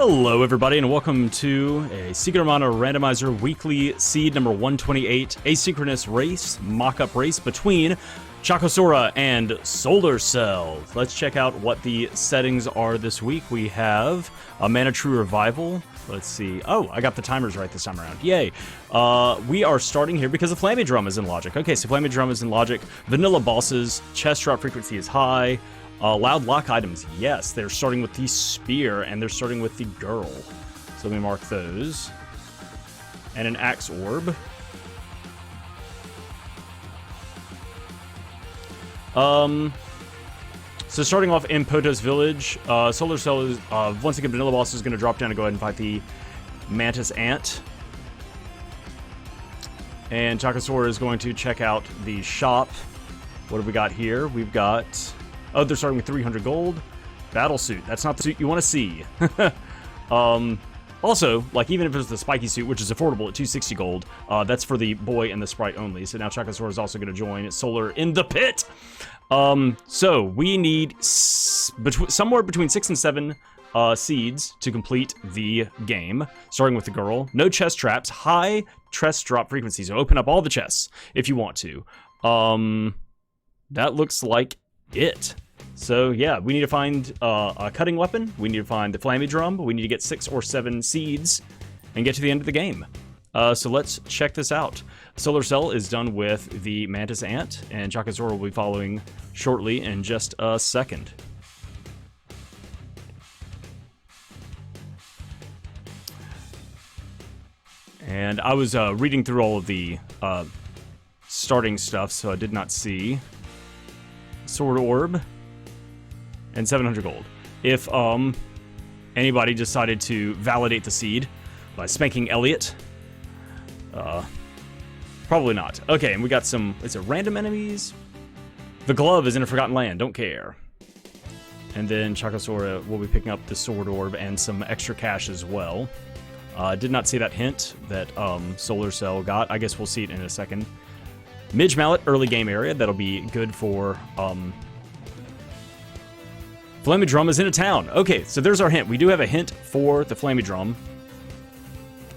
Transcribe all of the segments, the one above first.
Hello everybody and welcome to a Secret Amount of Randomizer Weekly Seed number 128 asynchronous race, mock-up race between Chocosura and SOLARcell. Let's check out what the settings are this week. We have a Mana True Revival. Let's see. Oh, I got the timers right this time around. Yay. We are starting here because the Flammie Drum is in Logic. Okay, so Flammie Drum is in Logic. Vanilla bosses, chest drop frequency is high. Loud lock items, yes, they're starting with the spear and they're starting with the girl. So let me mark those. And an axe orb. So starting off in Potos Village, SOLARcell is, once again, Vanilla Boss is going to drop down and go ahead and fight the Mantis Ant. And Chocosura is going to check out the shop. What have we got here? We've got... Oh, they're starting with 300 gold. Battle suit. That's not the suit you want to see. Also, like, even if it's the spiky suit, which is affordable at 260 gold, that's for the boy and the Sprite only. So now Chocosura is also going to join Solar in the pit. So we need somewhere between 6 and 7 seeds to complete the game, starting with the girl. No chest traps. High chest drop frequency. So open up all the chests if you want to. That looks like it. So yeah, we need to find a cutting weapon, we need to find the Flammie Drum, we need to get 6 or 7 seeds and get to the end of the game. So let's check this out. SOLARcell is done with the Mantis Ant, and Chocosura will be following shortly in just a second. And I was reading through all of the starting stuff, so I did not see Sword Orb and 700 gold. If anybody decided to validate the seed by spanking Elliot, probably not. Okay, and we got some, is it random enemies? The glove is in a forgotten land, don't care. And then Chocosura will be picking up the Sword Orb and some extra cash as well. Did not see that hint that SOLARcell got. I guess we'll see it in a second. Midge Mallet, early game area. That'll be good for... Flammie Drum is in a town. Okay, so there's our hint. We do have a hint for the Flammie Drum.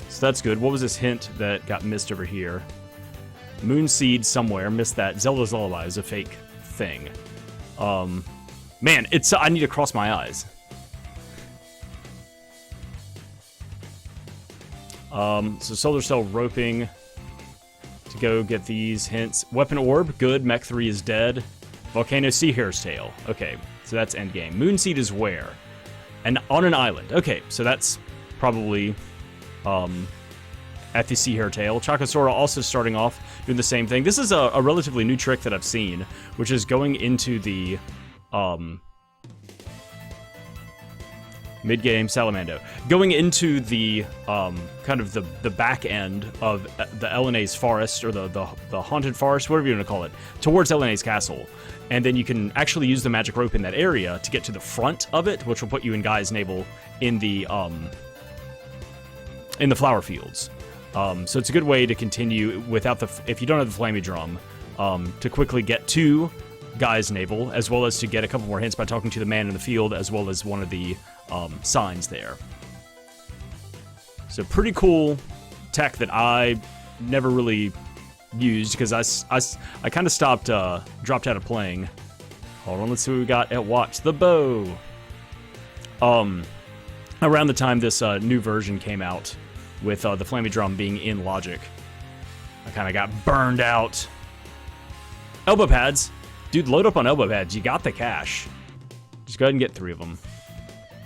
So that's good. What was this hint that got missed over here? Moon Seed somewhere. Missed that. Zelda's Lullaby is a fake thing. Man, it's... I need to cross my eyes. So SOLARcell roping... to go get these hints. Weapon Orb, good. Mech 3 is dead. Volcano Sea Hare's Tail. Okay, so that's endgame. Moonseed is where? And on an island. Okay, so that's probably at the Sea Hare Tail. Chocosura also starting off doing the same thing. This is a relatively new trick that I've seen, which is going into the mid-game Salamando. Going into the kind of the back end of the Elena's forest, or the haunted forest, whatever you want to call it, towards Elena's castle. And then you can actually use the magic rope in that area to get to the front of it, which will put you in Guy's Navel in the flower fields. So it's a good way to continue without if you don't have the Flammie Drum, to quickly get to Guy's Navel, as well as to get a couple more hints by talking to the man in the field, as well as one of the signs there. So pretty cool tech that I never really used because I kind of stopped, dropped out of playing. Hold on, let's see what we got at Watch. The bow. Around the time this new version came out, with the Flammie Drum being in Logic, I kind of got burned out. Elbow pads. Dude, load up on elbow pads. You got the cash. Just go ahead and get 3 of them.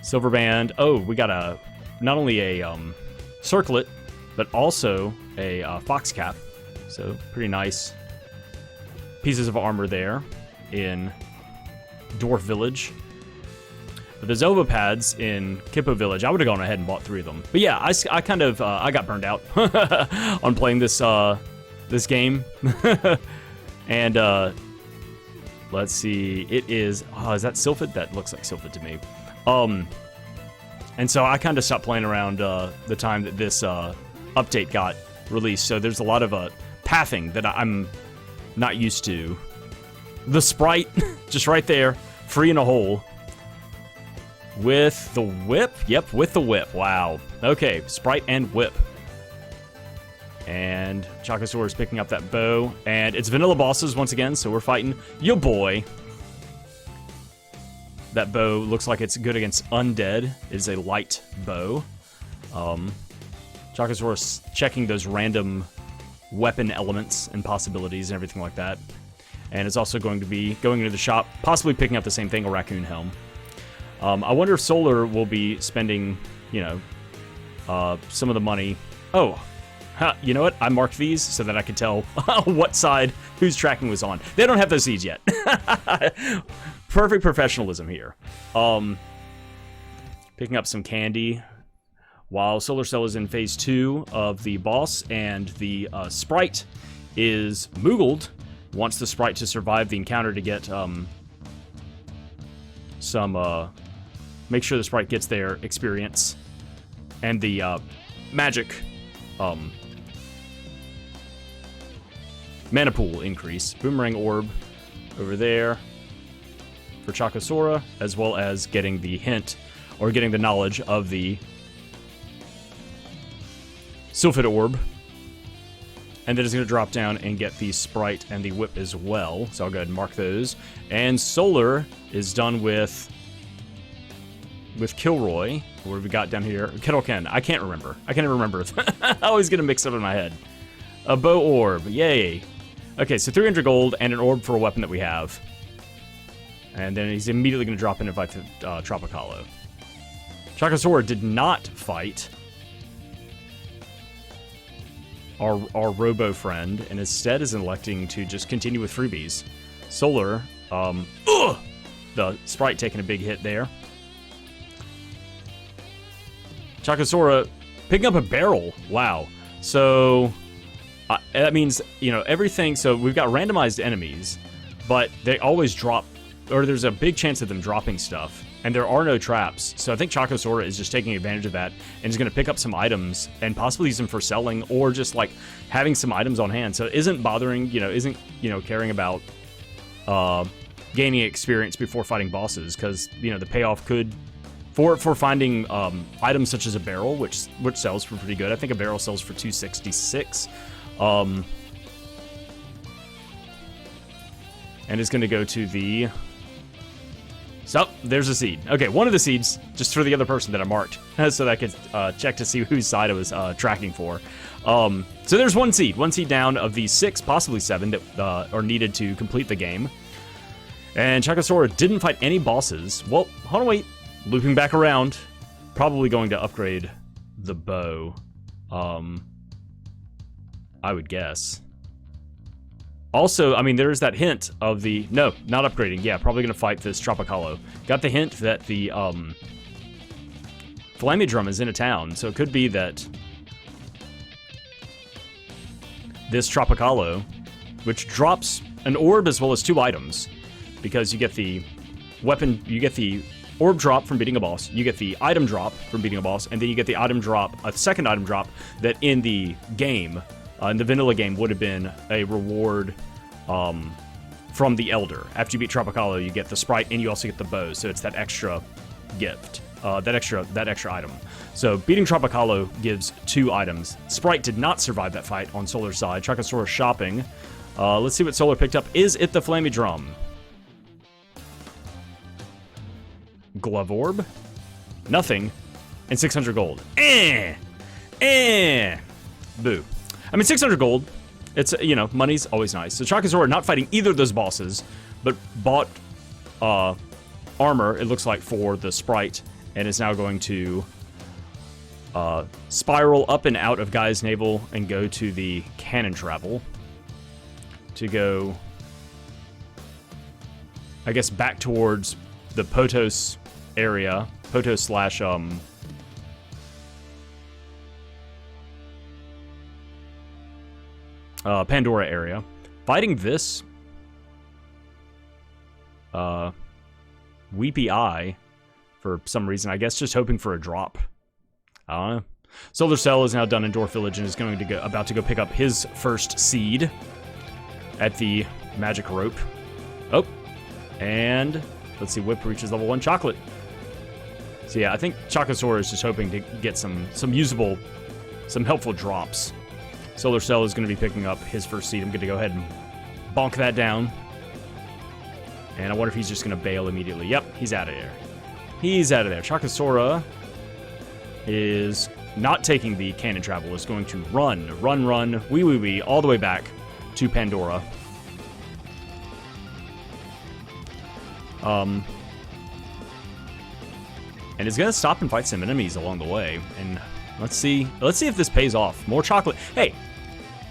Silver band. Oh, we got not only a circlet, but also a fox cap. So pretty nice pieces of armor there in Dwarf Village. But the Zova pads in Kippo Village, I would have gone ahead and bought 3 of them. But yeah, I kind of I got burned out on playing this this game. And let's see, it is that Sylphid? That looks like Sylphid to me. And so I kind of stopped playing around the time that this update got released. So there's a lot of pathing that I'm not used to. The Sprite, just right there, free in a hole. With the whip? Yep, with the whip. Wow. Okay, Sprite and whip. And chocosura is picking up that bow. And it's vanilla bosses once again, so we're fighting yo boy. That bow looks like it's good against undead. It is a light bow. chocosura is checking those random weapon elements and possibilities and everything like that. And it's also going to be going into the shop, possibly picking up the same thing, a raccoon helm. I wonder if Solar will be spending, you know, some of the money. Oh, you know what? I marked these so that I could tell what side whose tracking was on. They don't have those seeds yet. Perfect professionalism here. Picking up some candy while Solar Cell is in phase 2 of the boss, and the Sprite is Moogled. Wants the Sprite to survive the encounter to get make sure the Sprite gets their experience and the magic mana pool increase. Boomerang orb over there for chocosura, as well as getting the hint or getting the knowledge of the Sylphid orb. And then it's going to drop down and get the Sprite and the whip as well. So I'll go ahead and mark those. And Solar is done with Kilroy. What have we got down here? Kettleken. I can't remember. I can't even remember. I always get a mix up in my head. A bow orb. Yay. Okay, so 300 gold and an orb for a weapon that we have. And then he's immediately going to drop in and fight Tropicalo. chocosura did not fight our robo friend, and instead is electing to just continue with freebies. Solar, the Sprite taking a big hit there. chocosura picking up a barrel. Wow. So that means, you know, everything. So we've got randomized enemies, but they always drop, or there's a big chance of them dropping stuff. And there are no traps, so I think chocosura is just taking advantage of that and is going to pick up some items and possibly use them for selling or just like having some items on hand. So it isn't bothering, isn't caring about gaining experience before fighting bosses, because the payoff could for finding items such as a barrel, which sells for pretty good. I think a barrel sells for 266. And it's going to go to the. So, there's a seed. Okay, one of the seeds, just for the other person that I marked, so that I could check to see whose side I was tracking for. So there's one seed down of the 6, possibly 7, that are needed to complete the game. And chocosura didn't fight any bosses. Well, hold on, wait. Looping back around, probably going to upgrade the bow. I would guess. Also, I mean, there's that hint of the... No, not upgrading. Yeah, probably going to fight this Tropicalo. Got the hint that the Flammie Drum is in a town, so it could be that this Tropicalo, which drops an orb as well as 2 items, because you get the weapon, you get the orb drop from beating a boss, you get the item drop from beating a boss, and then you get the item drop, a second item drop, that in the game... in the vanilla game would have been a reward from the Elder. After you beat Tropicalo, you get the Sprite and you also get the bow, so it's that extra gift, that extra item. So beating Tropicalo gives 2 items. Sprite did not survive that fight on Solar's side. chocosura shopping. Let's see what Solar picked up. Is it the Flammie Drum? Glove Orb? Nothing. And 600 gold. Boo. I mean, 600 gold, it's, money's always nice. So chocosura not fighting either of those bosses, but bought armor, it looks like, for the Sprite, and is now going to spiral up and out of Guy's Navel and go to the Cannon Travel to go, I guess, back towards the Potos area, Potos slash, Pandora area. Fighting this Weepy Eye for some reason. I guess just hoping for a drop. I don't know. Solar Cell is now done in Dwarf Village and is about to go pick up his first seed at the magic rope. Oh, and let's see, Whip reaches level 1 chocolate. So yeah, I think Chocosura is just hoping to get some usable, some helpful drops. Solar Cell is going to be picking up his first seed. I'm going to go ahead and bonk that down. And I wonder if he's just going to bail immediately. Yep, he's out of there. He's out of there. Chocosura is not taking the cannon travel. Is going to run, wee, all the way back to Pandora. And it's going to stop and fight some enemies along the way. And let's see if this pays off. More chocolate. Hey,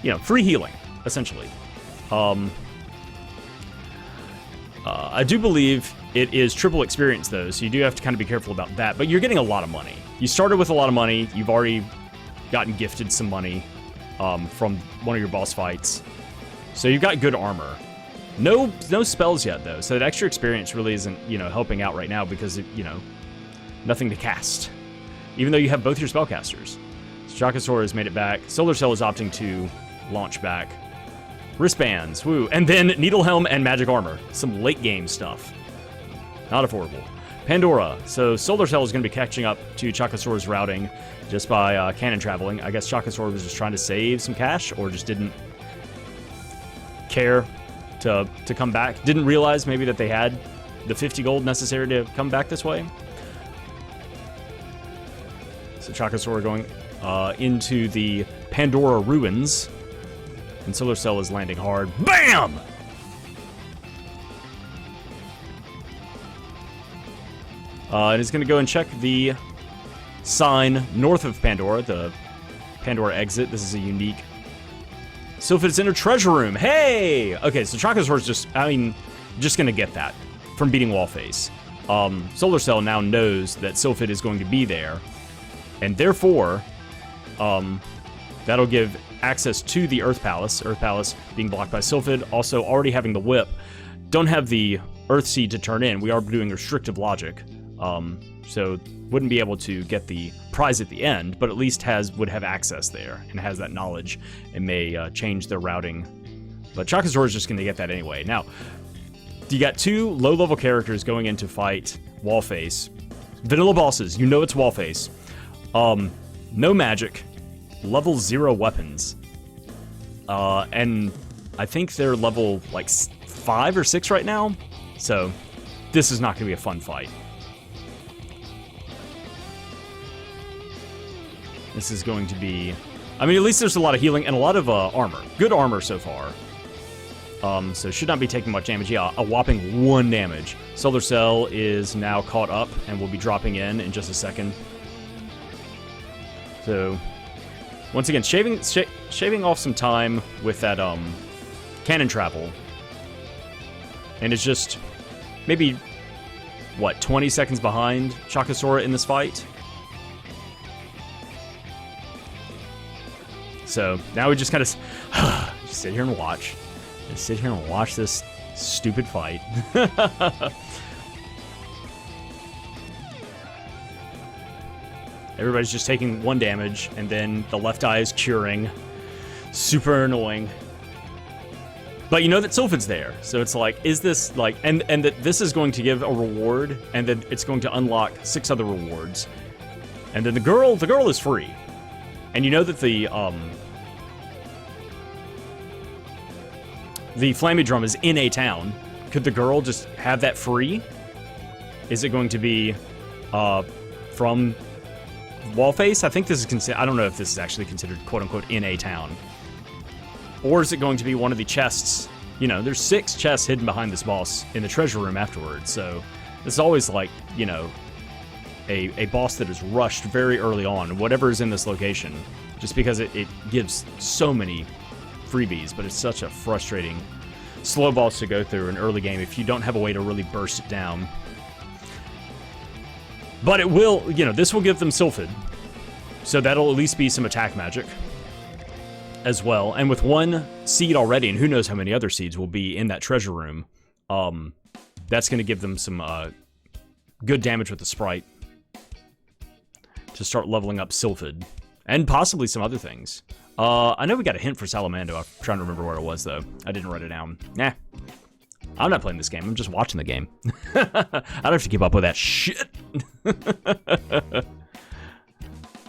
you know, free healing, essentially. I do believe it is triple experience, though, so you do have to kind of be careful about that. But you're getting a lot of money. You started with a lot of money. You've already gotten gifted some money from one of your boss fights. So you've got good armor. No spells yet, though, so that extra experience really isn't, you know, helping out right now because, you know, nothing to cast. Even though you have both your spellcasters. So Chocosura has made it back. Solar Cell is opting to launch back. Wristbands, woo. And then Needle Helm and Magic Armor. Some late game stuff. Not affordable. Pandora. So Solar Cell is going to be catching up to Chocosura's routing just by cannon traveling. I guess Chocosura was just trying to save some cash or just didn't care to come back. Didn't realize maybe that they had the 50 gold necessary to come back this way. So Chocosura going into the Pandora ruins. And Solar Cell is landing hard. BAM! And it's going to go and check the sign north of Pandora, the Pandora exit. This is a unique. Sylphid's in a treasure room. Hey! Okay, so Chocosura's just going to get that from beating Wallface. Solar Cell now knows that Sylphid is going to be there. And therefore, that'll give access to the Earth Palace. Earth Palace being blocked by Sylphid. Also, already having the whip. Don't have the Earth Seed to turn in. We are doing restrictive logic. So wouldn't be able to get the prize at the end, but at least would have access there and has that knowledge and may change their routing. But Chocosura is just going to get that anyway. Now, you got two low-level characters going in to fight Wallface. Vanilla bosses. You know it's Wallface. No magic. Level 0 weapons. And I think they're level, like, 5 or 6 right now. So, this is not going to be a fun fight. This is going to be... I mean, at least there's a lot of healing and a lot of armor. Good armor so far. So should not be taking much damage. Yeah, a whopping 1 damage. Solar Cell is now caught up and will be dropping in just a second. So... Once again, shaving off some time with that cannon travel. And it's just maybe, what, 20 seconds behind Chocosura in this fight? So now we just kind of just sit here and watch. Just sit here and watch this stupid fight. Everybody's just taking 1 damage, and then the left eye is curing. Super annoying. But you know that Sylphid's there, so it's like, is this like, and that this is going to give a reward, and then it's going to unlock 6 other rewards. And then the girl is free. And you know that the Flammie Drum is in a town. Could the girl just have that free? Is it going to be from Wallface? I think this is considered... I don't know if this is actually considered quote-unquote in a town. Or is it going to be one of the chests? You know, there's 6 chests hidden behind this boss in the treasure room afterwards, so this is always like, you know, a boss that is rushed very early on, whatever is in this location, just because it gives so many freebies, but it's such a frustrating slow boss to go through in early game if you don't have a way to really burst it down. But it will, you know, this will give them Sylphid. So that'll at least be some attack magic as well. And with 1 seed already, and who knows how many other seeds will be in that treasure room, that's going to give them some good damage with the Sprite to start leveling up Sylphid. And possibly some other things. I know we got a hint for Salamando. I'm trying to remember where it was, though. I didn't write it down. Nah. I'm not playing this game. I'm just watching the game. I don't have to keep up with that shit.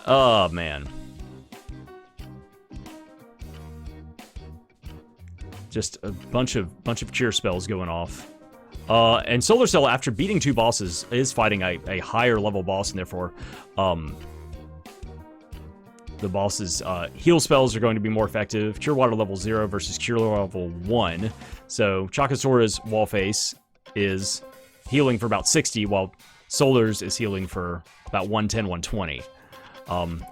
Oh, man. Just a bunch of cure spells going off. And Solar Cell, after beating 2 bosses, is fighting a higher level boss, and therefore, the boss's heal spells are going to be more effective. Cure Water level 0 versus Cure level 1. So Chocosura's wall face is healing for about 60, while Solar's is healing for about 110, 120.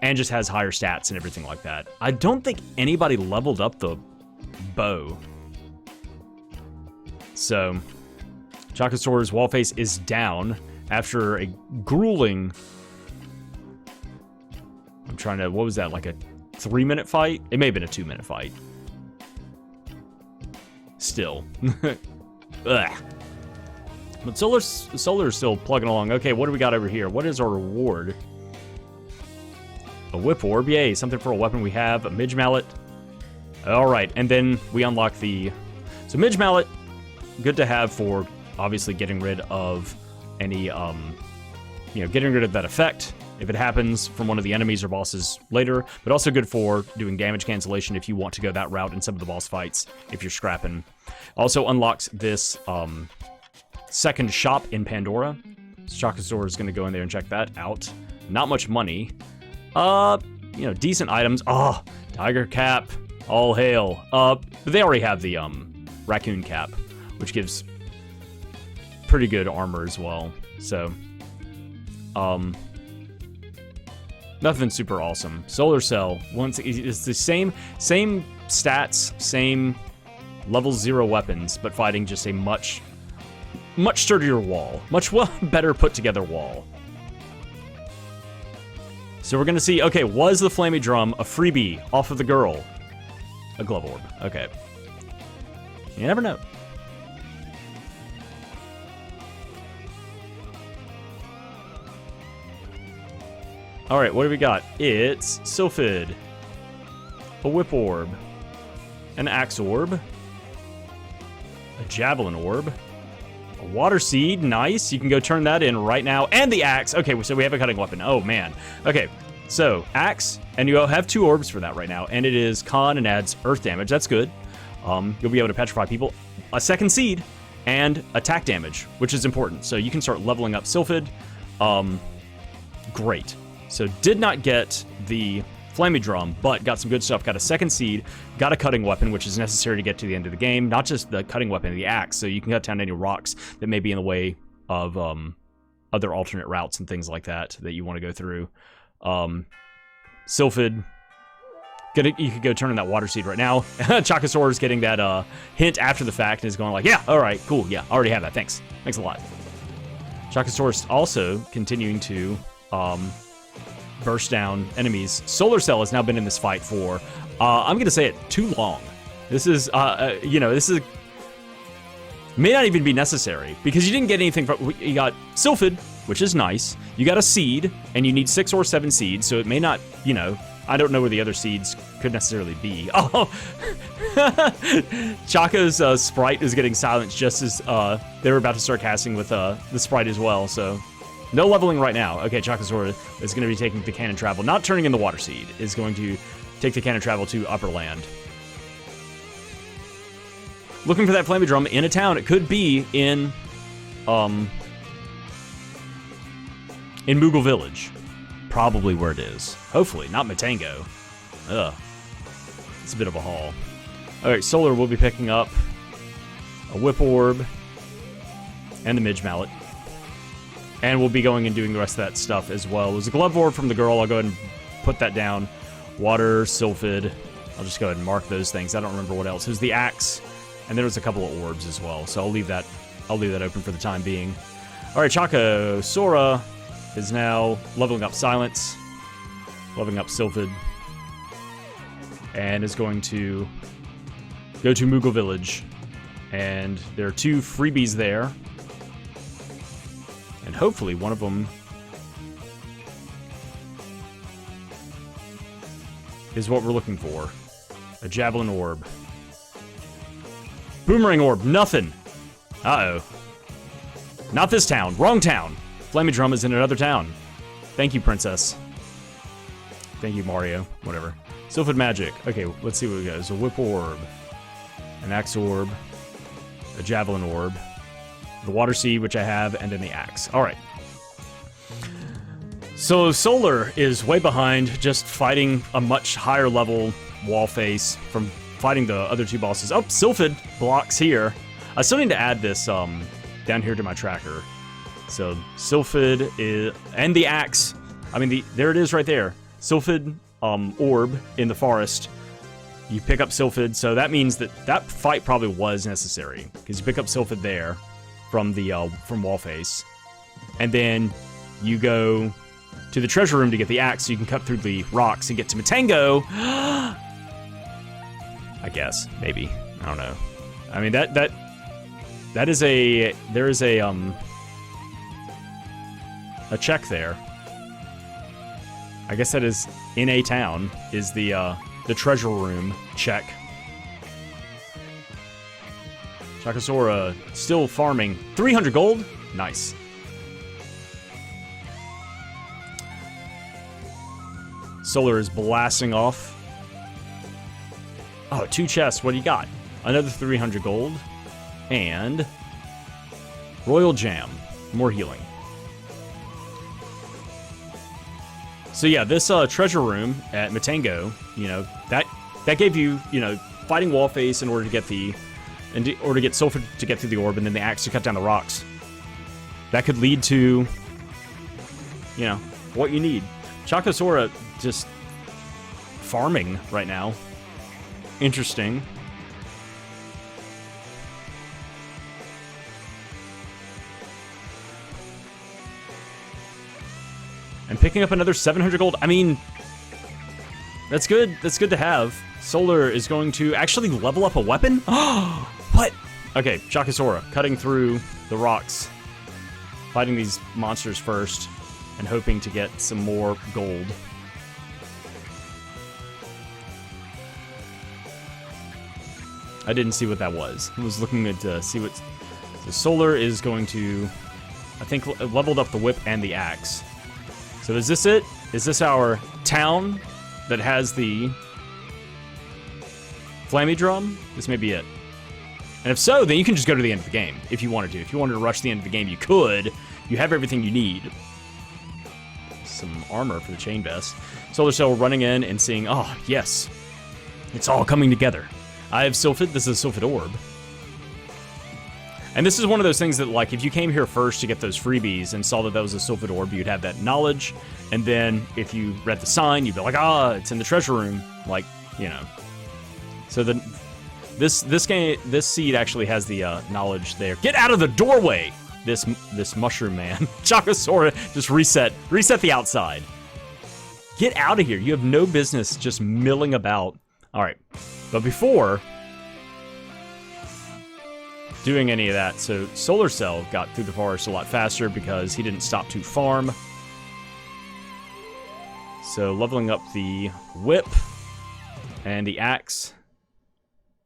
And just has higher stats and everything like that. I don't think anybody leveled up the bow. So Chocosura's wall face is down after a grueling... I'm trying to... What was that? Like a 3-minute fight? It may have been a 2-minute fight. Still. Ugh. But Solar's still plugging along. Okay, what do we got over here? What is our reward? A whip orb. Yay, something for a weapon we have. A midge mallet. Alright, and then we unlock the... So midge mallet, good to have for obviously getting rid of any, getting rid of that effect if it happens from one of the enemies or bosses later, but also good for doing damage cancellation if you want to go that route in some of the boss fights, if you're scrapping. Also unlocks this second shop in Pandora. So Chocosura is going to go in there and check that out. Not much money. Decent items. Oh, Tiger Cap. All hail. But they already have the Raccoon Cap, which gives pretty good armor as well. So, nothing super awesome. Solar Cell, once it's the same stats, same level 0 weapons, but fighting just a much sturdier wall, much better put together wall. So we're gonna see. Okay, was the Flammie Drum a freebie off of the girl? A glove orb. Okay. You never know. Alright, what do we got? It's Sylphid. A Whip Orb. An Axe Orb. A Javelin Orb. A Water Seed. Nice. You can go turn that in right now. And the Axe. Okay, so we have a cutting weapon. Oh, man. Okay, so Axe. And you have 2 orbs for that right now. And it is con and adds earth damage. That's good. You'll be able to petrify people. A second seed. And attack damage, which is important. So you can start leveling up Sylphid. Great. So did not get the Flammie Drum, but got some good stuff. Got a second seed, got a cutting weapon, which is necessary to get to the end of the game. Not just the cutting weapon, the axe, so you can cut down any rocks that may be in the way of other alternate routes and things like that you want to go through. Sylphid, you could go turn in that water seed right now. Chocosura is getting that hint after the fact and is going like, yeah, all right, cool, yeah, I already have that, thanks a lot. Chocosura is also continuing to burst down enemies. Solar Cell has now been in this fight for, I'm going to say it, too long. This is, this is, may not even be necessary, because you didn't get anything from, you got Sylphid, which is nice, you got a seed, and you need 6 or 7 seeds, so it may not, I don't know where the other seeds could necessarily be. Oh, Choco's Sprite is getting silenced just as they were about to start casting with the Sprite as well, so... No leveling right now. Okay, Chocosura is going to be taking the Cannon Travel. Not turning in the Water Seed. Is going to take the Cannon Travel to Upper Land. Looking for that Flammie Drum in a town. It could be in Moogle Village. Probably where it is. Hopefully, not Matango. Ugh. It's a bit of a haul. Alright, Solar will be picking up a Whip Orb and the Midge Mallet. And we'll be going and doing the rest of that stuff as well. It was a Glove Orb from the girl. I'll go ahead and put that down. Water, Sylphid. I'll just go ahead and mark those things. I don't remember what else. It was the Axe, and there was a couple of orbs as well. So I'll leave that open for the time being. All right, Chocosura is now leveling up Silence, leveling up Sylphid, and is going to go to Moogle Village. And there are 2 freebies there. And hopefully one of them is what we're looking for. A Javelin Orb. Boomerang Orb, nothing. Uh-oh. Not this town. Wrong town. Flammie Drum is in another town. Thank you, princess. Thank you, Mario. Whatever. Sylphid Magic. Okay, let's see what we got. There's a Whip Orb, an Axe Orb, a Javelin Orb, the Water Seed, which I have, and then the Axe. Alright. So Solar is way behind, just fighting a much higher level wall face from fighting the other two bosses. Oh, Sylphid blocks here. I still need to add this down here to my tracker. So Sylphid is, and the Axe. I mean, there it is right there. Sylphid Orb in the forest. You pick up Sylphid, so that means that fight probably was necessary because you pick up Sylphid there from the from Wallface, and then you go to the treasure room to get the axe, so you can cut through the rocks and get to Matango. I guess, maybe, I don't know. I mean that is there is a check there. I guess that is in a town is the treasure room check. Chocosura still farming 300 gold. Nice. Solar is blasting off. Oh, 2 chests. What do you got? Another 300 gold. And Royal Jam. More healing. So yeah, this treasure room at Matango, you know, that gave you, you know, fighting Wallface in order to get get Sulfur to get through the orb, and then the axe to cut down the rocks. That could lead to, you know, what you need. Chocosura just farming right now. Interesting. And picking up another 700 gold. I mean, that's good. That's good to have. Solar is going to actually level up a weapon? What? Okay, Chocosura cutting through the rocks. Fighting these monsters first and hoping to get some more gold. I didn't see what that was. I was looking at see what... So Solar is going to, I think, leveled up the whip and the axe. So is this it? Is this our town that has the Flammie Drum? This may be it. And if so, then you can just go to the end of the game if you wanted to. If you wanted to rush the end of the game, you could. You have everything you need. Some armor for the chain vest. Solar Cell running in and seeing, oh, yes. It's all coming together. I have Sylphid. This is a Sylphid Orb. And this is one of those things that, like, if you came here first to get those freebies and saw that that was a Sylphid Orb, you'd have that knowledge. And then if you read the sign, you'd be like, ah, it's in the treasure room. Like, you know. So this seed actually has the knowledge there. Get out of the doorway! This mushroom man. Chocosura just reset the outside. Get out of here. You have no business just milling about. Alright. But before doing any of that, so Solar Cell got through the forest a lot faster because he didn't stop to farm. So leveling up the whip and the axe.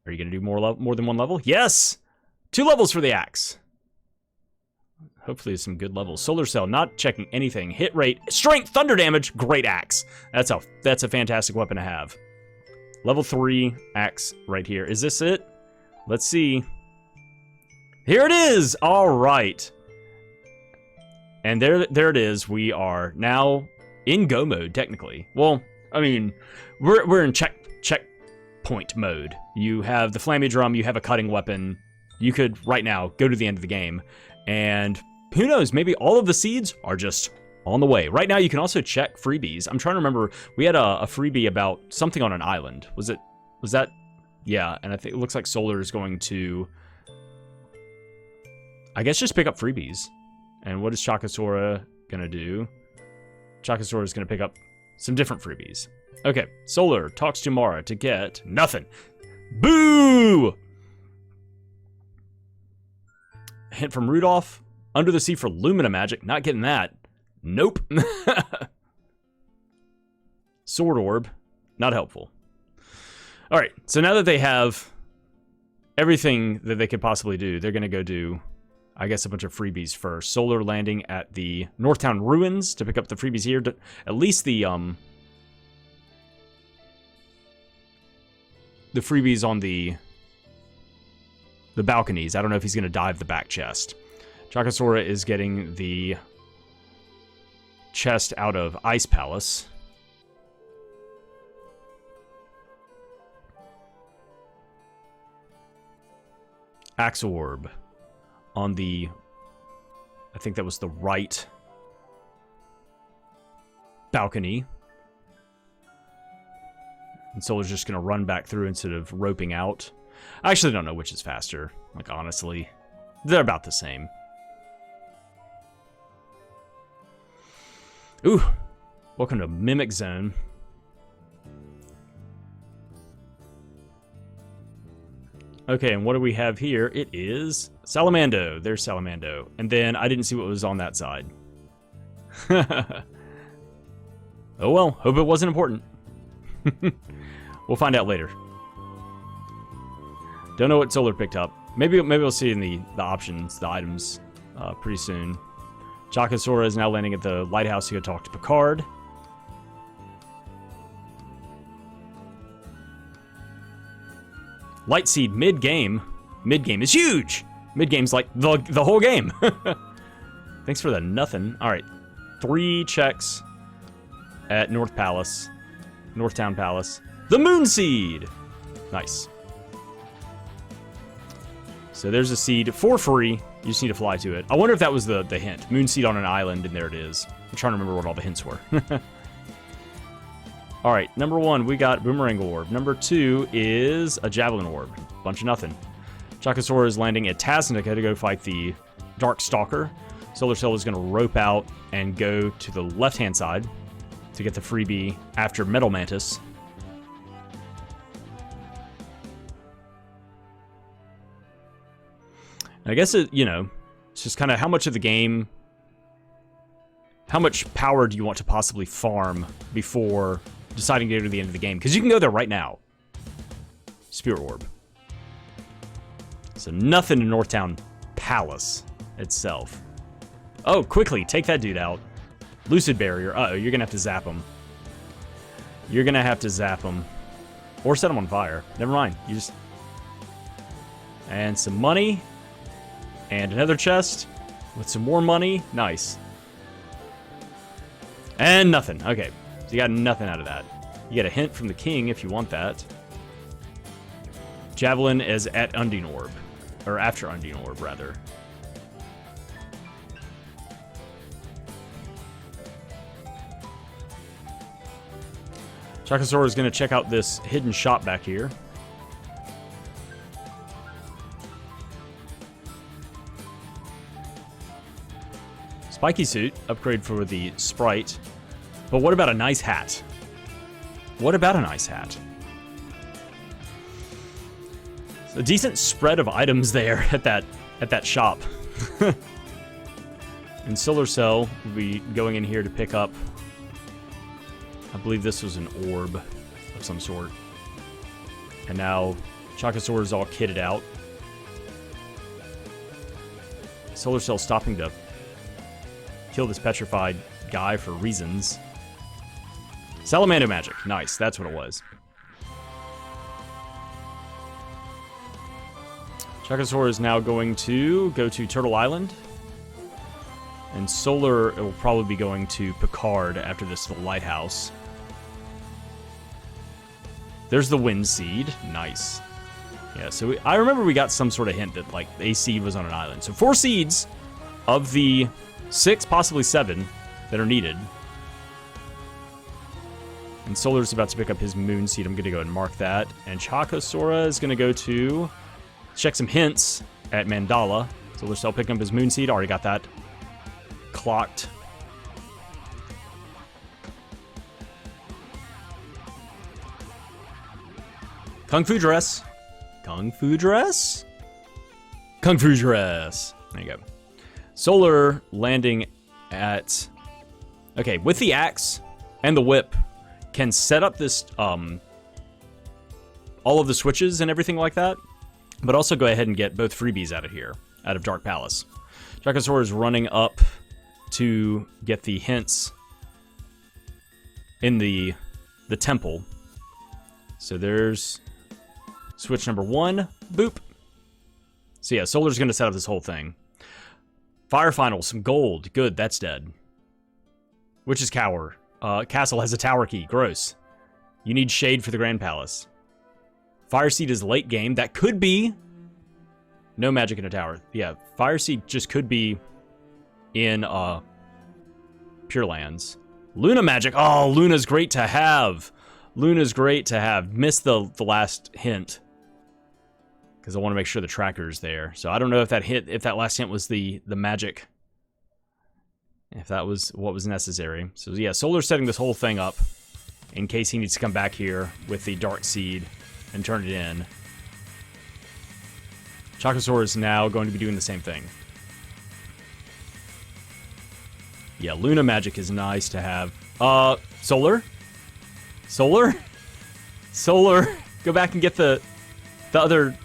Are you going to do more than one level? Yes! 2 levels for the axe. Hopefully some good levels. Solar Cell not checking anything. Hit rate, strength, thunder damage, great axe. That's a fantastic weapon to have. Level 3 axe right here. Is this it? Let's see. Here it is! All right. And there it is. We are now in go mode, technically. Well, I mean, we're in checkpoint mode. You have the Flammie Drum, you have a cutting weapon. You could, right now, go to the end of the game. And who knows, maybe all of the seeds are just on the way. Right now, you can also check freebies. I'm trying to remember, we had a freebie about something on an island. Was that? Yeah, and I think it looks like Solar is going to, I guess, just pick up freebies. And what is Chocosura gonna do? Chocosura is gonna pick up some different freebies. Okay, Solar talks to Mara to get nothing. Boo! Hint from Rudolph. Under the Sea for Lumina Magic. Not getting that. Nope. Sword Orb. Not helpful. Alright, so now that they have everything that they could possibly do, they're going to go do I guess a bunch of freebies first. Solar landing at the Northtown Ruins to pick up the freebies here. At least the freebies on the balconies. I don't know if he's going to dive the back chest. Chocosura is getting the chest out of Ice Palace. Axe Orb on the, I think that was the right balcony. And Solar's just going to run back through instead of roping out. I actually don't know which is faster. Like, honestly, they're about the same. Ooh, welcome to Mimic Zone. Okay, and what do we have here? It is Salamando. There's Salamando. And then I didn't see what was on that side. Oh well, hope it wasn't important. We'll find out later. Don't know what Solar picked up. Maybe we'll see in the options, the items, pretty soon. Chocosura is now landing at the lighthouse to go talk to Picard. Light Seed mid-game. Mid-game is huge! Mid-game's like the whole game. Thanks for the nothing. Alright. 3 checks at Northtown Palace. The Moon Seed! Nice. So there's a seed for free. You just need to fly to it. I wonder if that was the hint. Moon Seed on an island, and there it is. I'm trying to remember what all the hints were. Alright, number 1, we got Boomerang Orb. Number 2 is a Javelin Orb. Bunch of nothing. Chocosura is landing at Tasnica to go fight the Dark Stalker. SolarCell is going to rope out and go to the left-hand side to get the freebie after Metal Mantis. I guess it's just kind of how much of the game, how much power do you want to possibly farm before deciding to go to the end of the game? Because you can go there right now. Spirit Orb. So nothing in Northtown Palace itself. Oh, quickly, take that dude out. Lucid Barrier. Uh-oh, you're going to have to zap him. You're going to have to zap him. Or set him on fire. Never mind. You just... And some money. And another chest with some more money. Nice. And nothing. Okay. So you got nothing out of that. You get a hint from the king if you want that. Javelin is at Undine Orb. Or after Undine Orb, rather. Chocosura is going to check out this hidden shop back here. Spiky suit, upgrade for the Sprite. But what about a nice hat? What about a nice hat? A decent spread of items there at that shop. And SolarCell will be going in here to pick up, I believe this was an orb of some sort. And now Chocosura is all kitted out. SolarCell stopping to kill this petrified guy for reasons. Salamander magic. Nice, that's what it was. Chocosura is now going to go to Turtle Island. And Solar will probably be going to Picard after this lighthouse. There's the Wind Seed. Nice. Yeah, so I remember we got some sort of hint that, like, a seed was on an island. So 4 seeds of the 6, possibly 7, that are needed. And Solar's about to pick up his Moon Seed. I'm going to go ahead and mark that. And Chocosura is going to go to check some hints at Mandala. SolarCell picking up his Moon Seed. Already got that clocked. Kung Fu Dress. Kung Fu Dress? Kung Fu Dress. There you go. Solar landing at... Okay, with the axe and the whip, can set up this, all of the switches and everything like that, but also go ahead and get both freebies out of here. out of Dark Palace. Chocosura is running up to get the hints in the temple. So there's switch number 1. Boop. So yeah, Solar's going to set up this whole thing. Fire Final, some gold. Good, that's dead. Witch's Cower. Castle has a tower key. Gross. You need shade for the Grand Palace. Fire Seed is late game. That could be... No magic in a tower. Yeah, Fire Seed just could be in Pure Lands. Luna magic. Oh, Luna's great to have. Luna's great to have. Missed the last hint. Because I want to make sure the tracker's there. So I don't know if that last hint was the magic. If that was what was necessary. So yeah, Solar's setting this whole thing up in case he needs to come back here with the Dark Seed and turn it in. Chocosura is now going to be doing the same thing. Yeah, Luna magic is nice to have. Solar? Solar? Solar? Go back and get the other...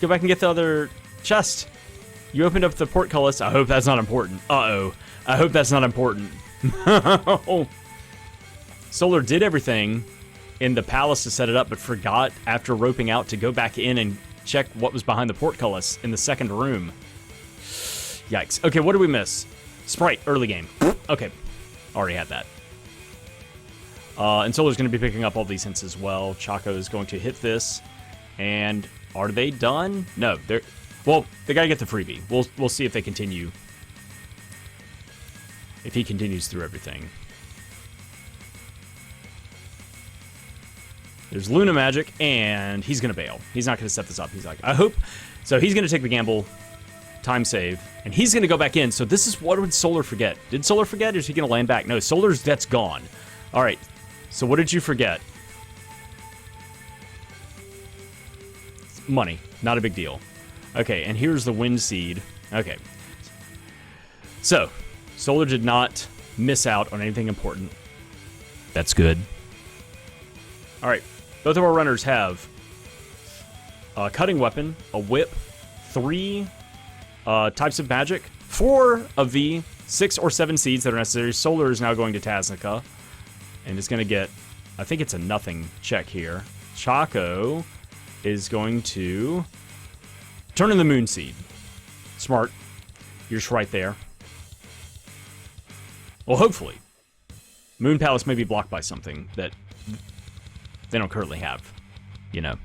Go back and get the other chest. You opened up the portcullis. I hope that's not important. Uh-oh. I hope that's not important. Solar did everything in the palace to set it up, but forgot after roping out to go back in and check what was behind the portcullis in the second room. Yikes. Okay, what did we miss? Sprite, early game. Okay, already had that. And Solar's going to be picking up all these hints as well. Choco is going to hit this. And are they done? No, they're... Well, they got to get the freebie. We'll see if they continue. If he continues through everything. There's Luna magic, and he's going to bail. He's not going to set this up. He's like, I hope... So he's going to take the gamble, time save, and he's going to go back in. So this is what would Solar forget? Did Solar forget, or is he going to land back? No, Solar's debt's gone. All right, so what did you forget? Money. Not a big deal. Okay, and here's the Wind Seed. Okay. So, Solar did not miss out on anything important. That's good. All right. Both of our runners have a cutting weapon, a whip, 3 types of magic, 4 of the 6 or 7 seeds that are necessary. Solar is now going to Taznica, and is going to get, I think it's a nothing check here. Choco is going to turn in the Moon Seed. Smart. You're just right there. Well, hopefully. Moon Palace may be blocked by something that they don't currently have, you know.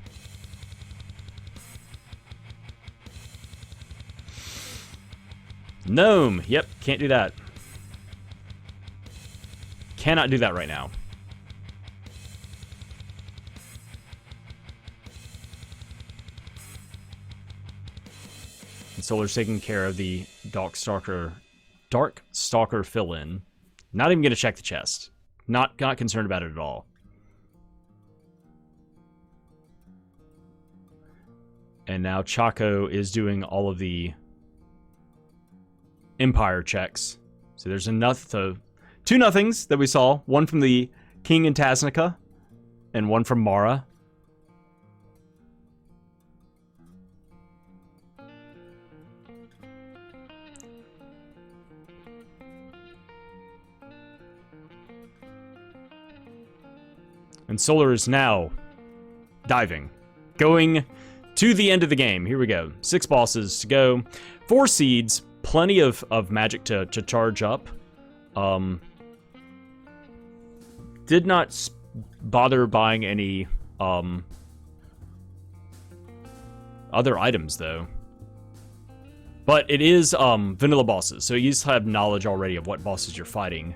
Gnome. Yep, can't do that. Cannot do that right now. And Solar's taking care of the Dark Stalker fill-in. Not even going to check the chest. Not concerned about it at all. And now Choco is doing all of the Empire checks. So there's two nothings that we saw. One from the King in Taznica, and one from Mara. And Solar is now diving. Going to the end of the game. Here we go. 6 bosses to go. 4 seeds. Plenty of magic to charge up. Did not bother buying any other items, though. But it is vanilla bosses, so you just have knowledge already of what bosses you're fighting.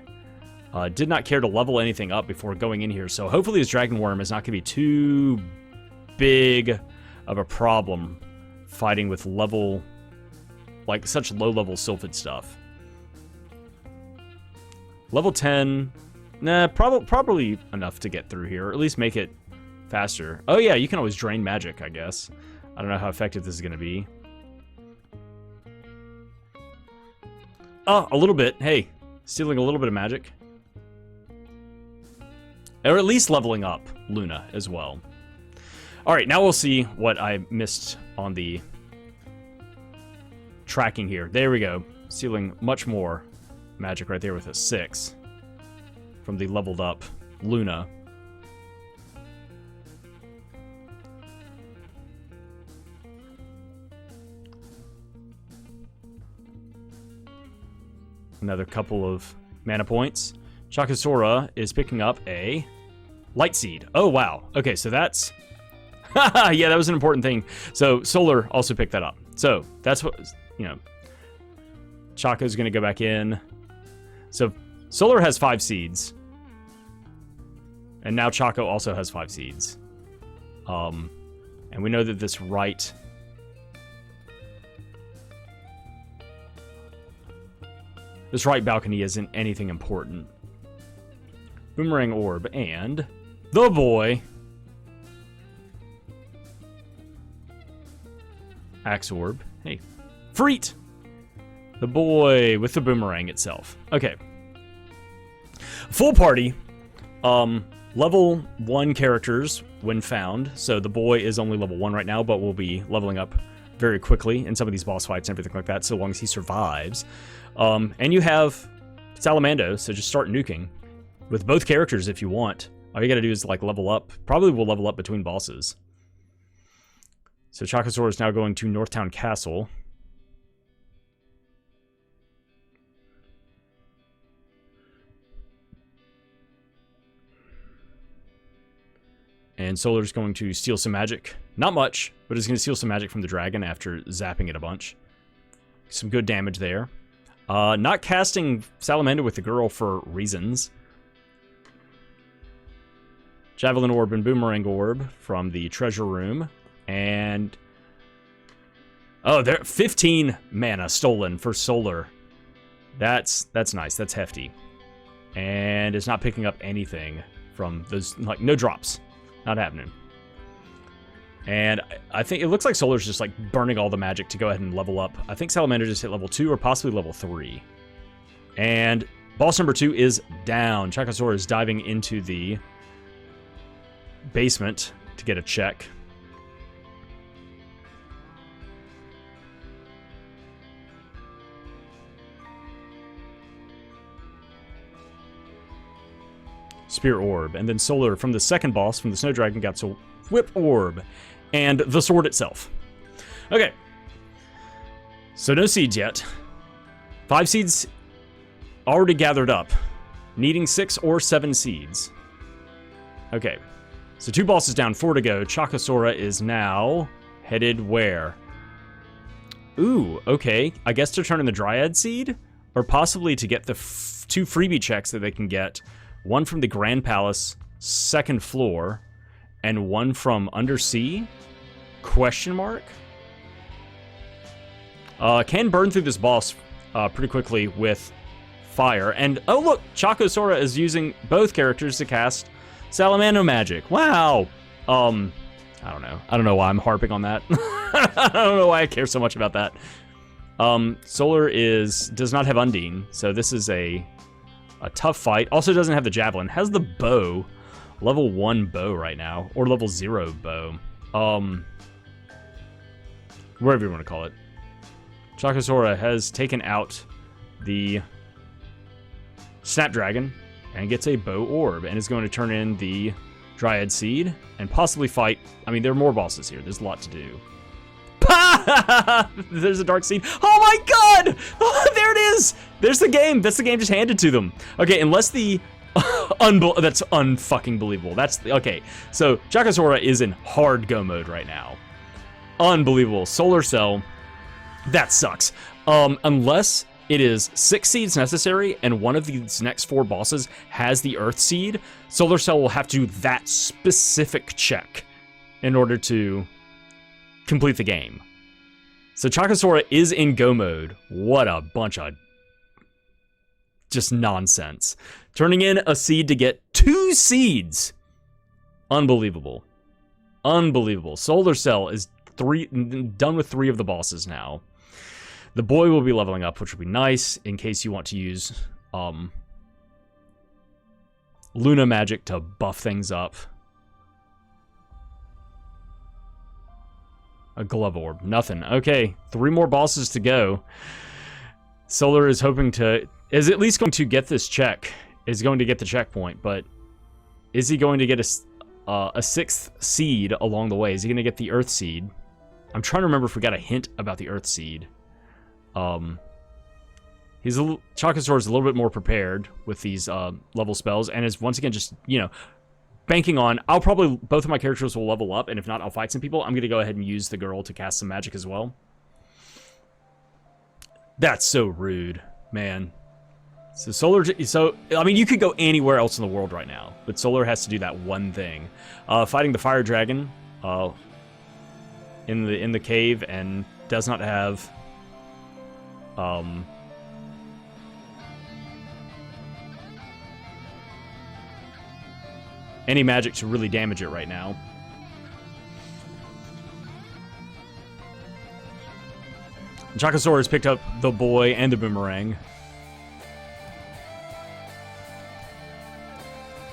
Did not care to level anything up before going in here, so hopefully this Dragon Worm is not going to be too big of a problem fighting with level, like such low-level Sylphid stuff. Level 10, nah, probably enough to get through here, or at least make it faster. Oh yeah, you can always drain magic, I guess. I don't know how effective this is going to be. Oh, a little bit. Hey, stealing a little bit of magic. Or at least leveling up Luna as well. Alright, now we'll see what I missed on the tracking here. There we go. Sealing much more magic right there with a 6 from the leveled up Luna. Another couple of mana points. Chocosura is picking up a Light Seed. Oh, wow. Okay, so that's... yeah, that was an important thing. So Solar also picked that up. So that's what, you know, Choco's going to go back in. So Solar has 5 seeds. And now Choco also has 5 seeds. And we know that this right... This right balcony isn't anything important. Boomerang Orb and the boy. Axe Orb. Hey. Freet! The boy with the boomerang itself. Okay. Full party. Level 1 characters when found. So the boy is only level 1 right now, but will be leveling up very quickly in some of these boss fights and everything like that, so long as he survives. And you have Salamando, so just start nuking with both characters if you want. All you gotta do is like level up. Probably will level up between bosses. So Chocosura is now going to Northtown Castle. And Solar's going to steal some magic. Not much, but he's going to steal some magic from the dragon after zapping it a bunch. Some good damage there. Not casting Salamander with the girl for reasons. Javelin Orb and Boomerang Orb from the treasure room. And... oh, there 15 mana stolen for Solar. That's nice. That's hefty. And it's not picking up anything from those... like, no drops. Not happening. And I think it looks like Solar's just like burning all the magic to go ahead and level up. I think Salamander just hit level 2 or possibly level 3. And boss number 2 is down. Chocosura is diving into the basement to get a check. Spear Orb. And then Solar from the second boss, from the Snow Dragon, got to Whip Orb. And the sword itself. Okay. So no seeds yet. 5 seeds already gathered up. Needing 6 or 7 seeds. Okay. So 2 bosses down, 4 to go. Chocosura is now headed where? Ooh, okay. I guess to turn in the Dryad Seed? Or possibly to get the 2 freebie checks that they can get. One from the Grand Palace, 2nd floor. And one from Undersea? Question mark? Can burn through this boss pretty quickly with fire. And, oh look, Chocosura is using both characters to cast Salamando magic. Wow! I don't know. I don't know why I'm harping on that. I don't know why I care so much about that. Solar does not have Undine, so this is a tough fight. Also doesn't have the Javelin. Has the bow. Level 1 bow right now. Or level 0 bow. Whatever you want to call it. Chocosura has taken out the Snapdragon and gets a bow orb and is going to turn in the Dryad Seed and possibly fight. I mean, there are more bosses here. There's a lot to do. There's a Dark Seed. Oh my god! Oh, there it is! There's the game. That's the game just handed to them. Okay, unless the... that's unfucking believable. Okay, so Chocosura is in hard go mode right now. Unbelievable. Solar Cell. That sucks. Unless it is 6 seeds necessary and one of these next 4 bosses has the Earth Seed, Solar Cell will have to do that specific check in order to complete the game. So Chocosura is in go mode. What a bunch of just nonsense. Turning in a seed to get 2 seeds. Unbelievable. Unbelievable. Solar Cell is done with 3 of the bosses now. The boy will be leveling up, which will be nice in case you want to use Luna magic to buff things up. A glove orb. Nothing. Okay, 3 more bosses to go. Solar is hoping to... is at least going to get this check. Is going to get the checkpoint, but... is he going to get a 6th seed along the way? Is he going to get the Earth Seed? I'm trying to remember if we got a hint about the Earth Seed. Chocosura is a little bit more prepared with these level spells, and is once again just, you know, banking on, both of my characters will level up, and if not, I'll fight some people. I'm going to go ahead and use the girl to cast some magic as well. That's so rude, man. So I mean, you could go anywhere else in the world right now, but Solar has to do that one thing. Fighting the fire dragon in the cave, and does not have any magic to really damage it right now. Chocosura has picked up the boy and the boomerang.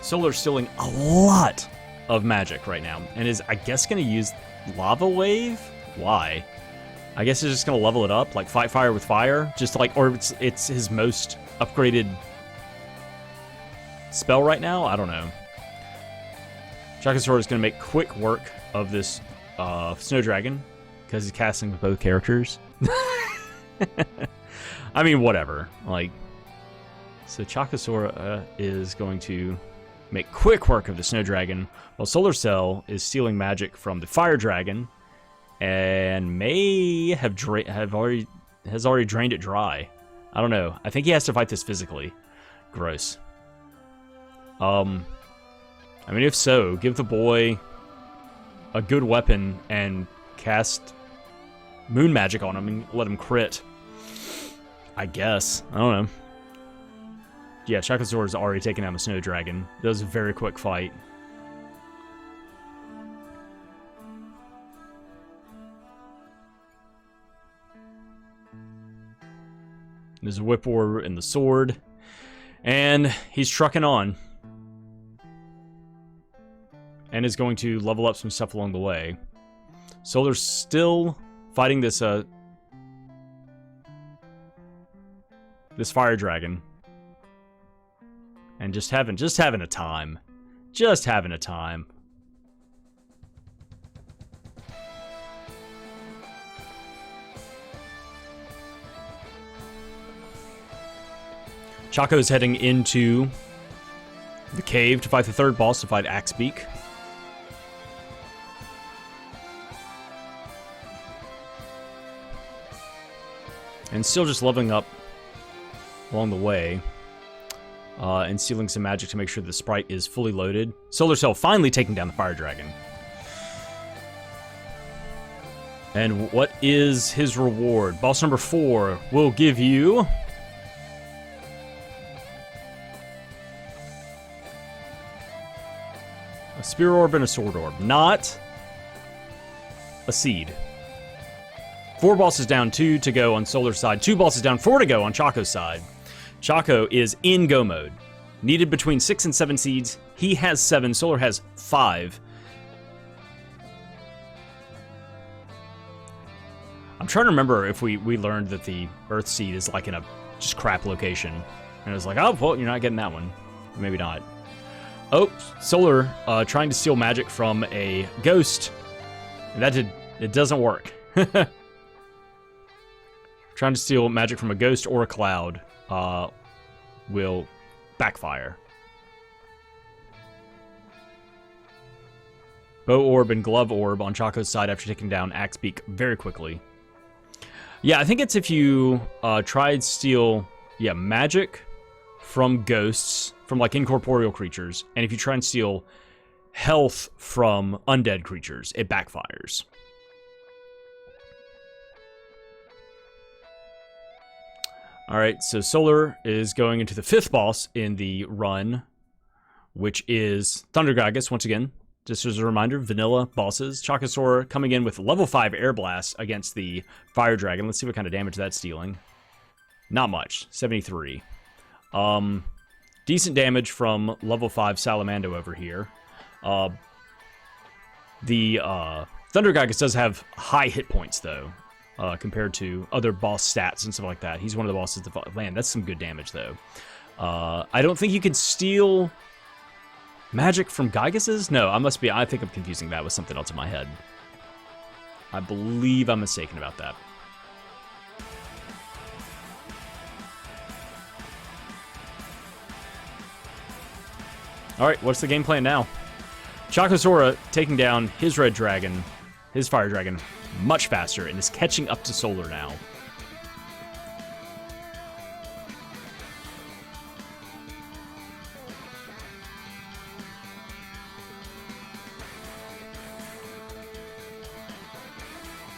Solar's stealing a lot of magic right now, and is, I guess, going to use Lava Wave? Why? I guess he's just going to level it up, like fight fire with fire, just like, or it's his most upgraded spell right now? I don't know. Chocosura is going to make quick work of this Snow Dragon, because he's casting with both characters. I mean, whatever. Like, so Chocosura is going to make quick work of the Snow Dragon, while Solar Cell is stealing magic from the Fire Dragon, and may have already drained it dry. I don't know. I think he has to fight this physically. Gross. I mean, if so, give the boy a good weapon and cast moon magic on him and let him crit. I guess. I don't know. Yeah, Chocosura's already taken down the Snow Dragon. That was a very quick fight. There's a Whip Orb and the sword. And he's trucking on. And is going to level up some stuff along the way. Solar's still fighting this fire dragon. And just having a time. Just having a time. Choco's heading into the cave to fight the third boss, to fight Axebeak. And still just leveling up along the way. And stealing some magic to make sure the Sprite is fully loaded. Solar Cell finally taking down the Fire Dragon. And what is his reward? Boss number 4 will give you... a Spear Orb and a Sword Orb. Not a seed. 4 bosses down, 2 to go on Solar's side. 2 bosses down, 4 to go on Choco's side. Choco is in go mode. Needed between 6 and 7 seeds. He has 7. Solar has 5. I'm trying to remember if we learned that the Earth Seed is like in a just crap location. And it was like, oh, well, you're not getting that one. Maybe not. Oh, Solar trying to steal magic from a ghost. And it doesn't work. Trying to steal magic from a ghost or a cloud will backfire. Bow Orb and Glove Orb on Choco's side after taking down Axebeak very quickly. Yeah, I think it's if you try and steal magic from ghosts, from like incorporeal creatures, and if you try and steal health from undead creatures, it backfires. Alright, so Solar is going into the 5th boss in the run, which is Thunder Gygus, once again. Just as a reminder, vanilla bosses. Chocosura coming in with level 5 Air Blast against the Fire Dragon. Let's see what kind of damage that's dealing. Not much, 73. Decent damage from level 5 Salamando over here. The Thunder Gygus does have high hit points, though, compared to other boss stats and stuff like that. He's one of the bosses that... Man, that's some good damage, though. I don't think you can steal magic from Gyguses? No, I think I'm confusing that with something else in my head. I believe I'm mistaken about that. Alright, what's the game plan now? Chocosura taking down his red dragon, his fire dragon, much faster, and is catching up to Solar now.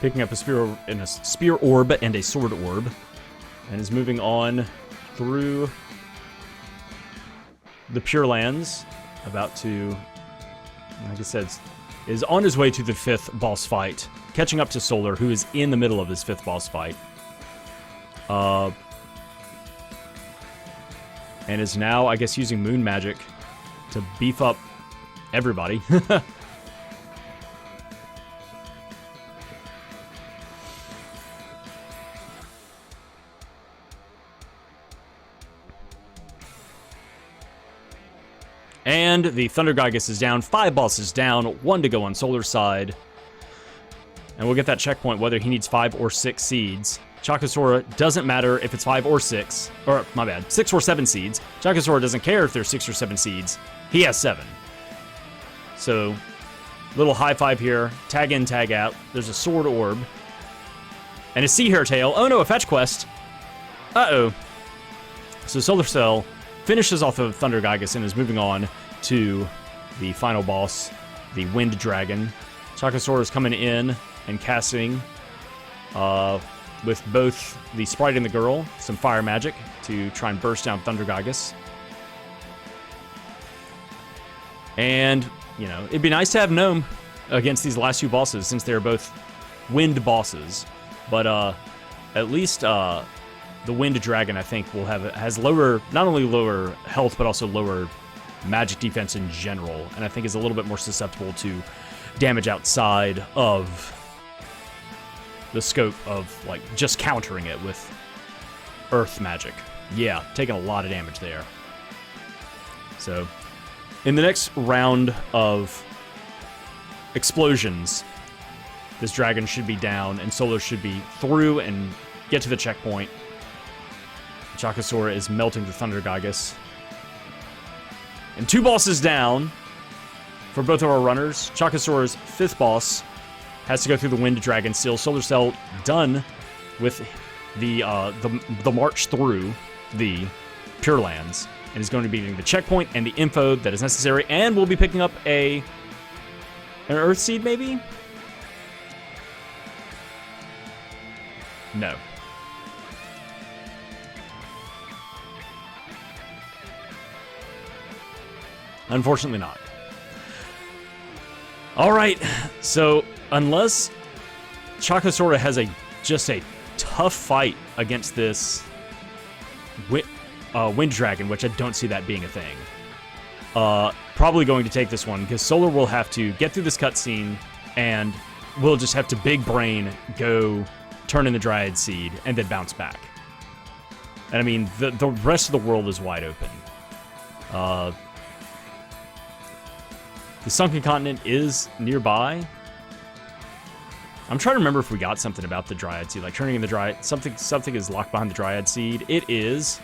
Picking up a spear orb and a sword orb, and is moving on through the Pure Lands, about to, like I said, is on his way to the 5th boss fight, catching up to Solar, who is in the middle of his 5th boss fight. And is now, I guess, using moon magic to beef up everybody. And the Thunder Gygus is down, 5 bosses down, 1 to go on Solar's side. And we'll get that checkpoint whether he needs 5 or 6 seeds. Chocosura doesn't matter if it's 5 or 6, or my bad, 6 or 7 seeds. Chocosura doesn't care if there's 6 or 7 seeds. He has 7. So, little high five here, tag in, tag out. There's a sword orb. And a sea hare tail. Oh no, a fetch quest. Uh-oh. So Solar Cell finishes off of Thunder Gygus and is moving on to the final boss, the Wind Dragon. Chocosura is coming in and casting with both the Sprite and the girl some fire magic to try and burst down Thunder Gygus. And, you know, it'd be nice to have Gnome against these last 2 bosses since they're both wind bosses. But at least the Wind Dragon, I think, has lower, not only lower health, but also lower magic defense in general, and I think is a little bit more susceptible to damage outside of the scope of, like, just countering it with earth magic. Yeah, taking a lot of damage there. So, in the next round of explosions, this dragon should be down, and Solar should be through and get to the checkpoint. Chocosura is melting the Thunder Gygus. And 2 bosses down for both of our runners. Chocosura's 5th boss has to go through the Wind Dragon still. Solar Cell done with the march through the Pure Lands, and is going to be getting the checkpoint and the info that is necessary, and we'll be picking up an Earth Seed, maybe? No. Unfortunately not. Alright, so unless Chocosura has just a tough fight against this Wind Dragon, which I don't see that being a thing, probably going to take this one, because Solar will have to get through this cutscene, and we'll just have to big brain go turn in the Dryad Seed, and then bounce back. And I mean, the rest of the world is wide open. The Sunken Continent is nearby. I'm trying to remember if we got something about the Dryad Seed, like turning in the Dryad... Something is locked behind the Dryad Seed. It is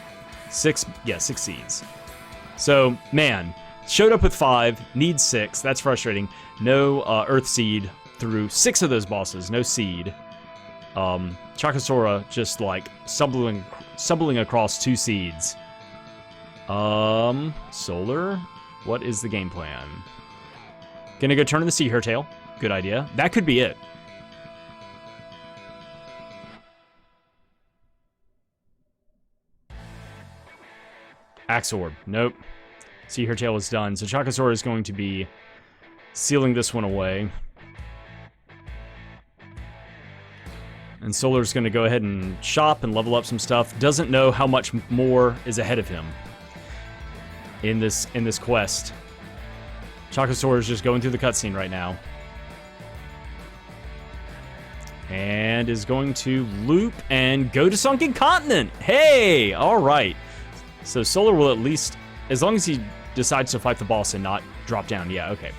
6 seeds. So, man, showed up with 5, needs 6. That's frustrating. No Earth Seed through 6 of those bosses. No seed. Chocosura just, like, stumbling across 2 seeds. Solar? What is the game plan? Gonna go turn in the Sea Hare Tail. Good idea. That could be it. Axe Orb. Nope. Sea Hare Tail is done. So Chocosura is going to be sealing this one away. And Solar's going to go ahead and shop and level up some stuff. Doesn't know how much more is ahead of him in this quest. Chocosura is just going through the cutscene right now. and is going to loop and go to Sunken Continent. Hey, all right. So Solar will at least, as long as he decides to fight the boss and not drop down. Yeah, okay.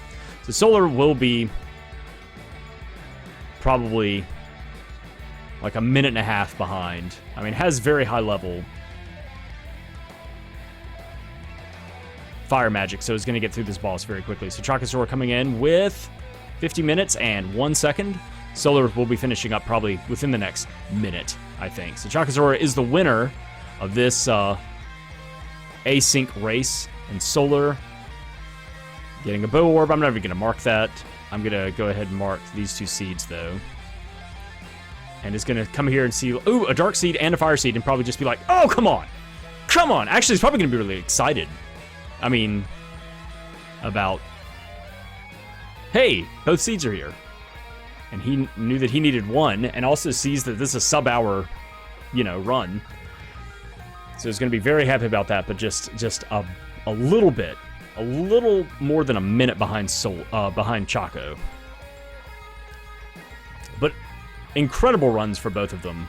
So Solar will be probably like a minute and a half behind. I mean, has very high level fire magic, so it's going to get through this boss very quickly. So chocosura coming in with 50 minutes and 1 second. Solar will be finishing up probably within the next minute, I think. So chocosura is the winner of this async race, and Solar getting a bow orb. I'm not even going to mark that. I'm going to go ahead and mark these 2 seeds, though. And is going to come here and see, ooh, a dark seed and a fire seed, and probably just be like, oh, come on. Come on. Actually, he's probably going to be really excited. I mean, about, hey, both seeds are here. And he knew that he needed 1, and also sees that this is a sub-hour, run. So he's going to be very happy about that, but just a little bit, a little more than a minute behind behind Choco. But incredible runs for both of them.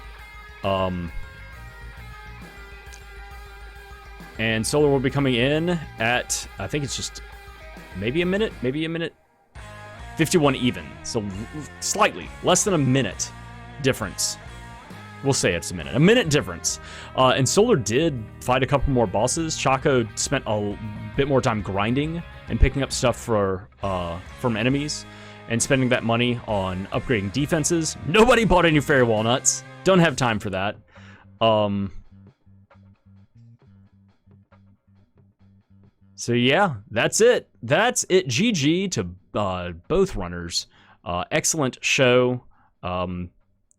And Solar will be coming in at, I think it's just maybe a minute, 51 even. So slightly, less than a minute difference. We'll say it's a minute difference. And Solar did fight a couple more bosses. Choco spent a bit more time grinding and picking up stuff from enemies and spending that money on upgrading defenses. Nobody bought any fairy walnuts. Don't have time for that. So yeah, that's it. That's it. GG to both runners. Excellent show.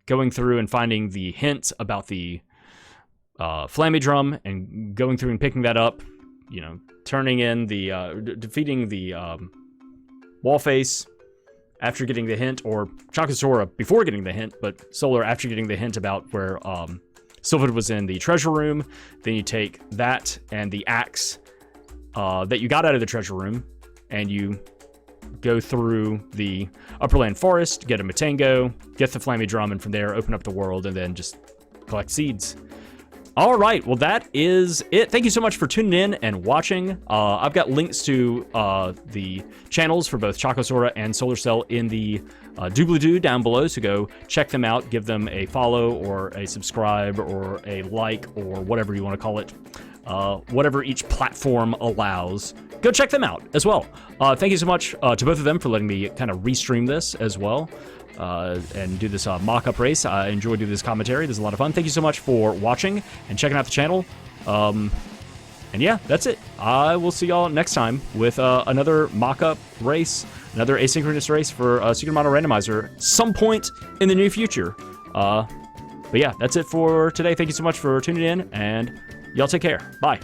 Going through and finding the hint about the Flammie Drum and going through and picking that up. Turning in the defeating the wall face after getting the hint, or chocosura before getting the hint, but Solar after getting the hint about where Sylphid was in the treasure room. Then you take that and the axe that you got out of the treasure room, and you go through the Upperland Forest, get a Matango, get the Flammie Drum, and from there open up the world and then just collect seeds. All right, well, that is it. Thank you so much for tuning in and watching. I've got links to the channels for both chocosura and solarcell in the doobly-doo down below, so go check them out, give them a follow or a subscribe or a like or whatever you want to call it. Whatever each platform allows, go check them out as well. Thank you so much to both of them for letting me kind of restream this as well and do this mock-up race. I enjoy doing this commentary. This is a lot of fun. Thank you so much for watching and checking out the channel. And yeah, that's it. I will see y'all next time with another mock-up race, another asynchronous race for Secret Model Randomizer some point in the near future. But yeah, that's it for today. Thank you so much for tuning in, and y'all take care. Bye.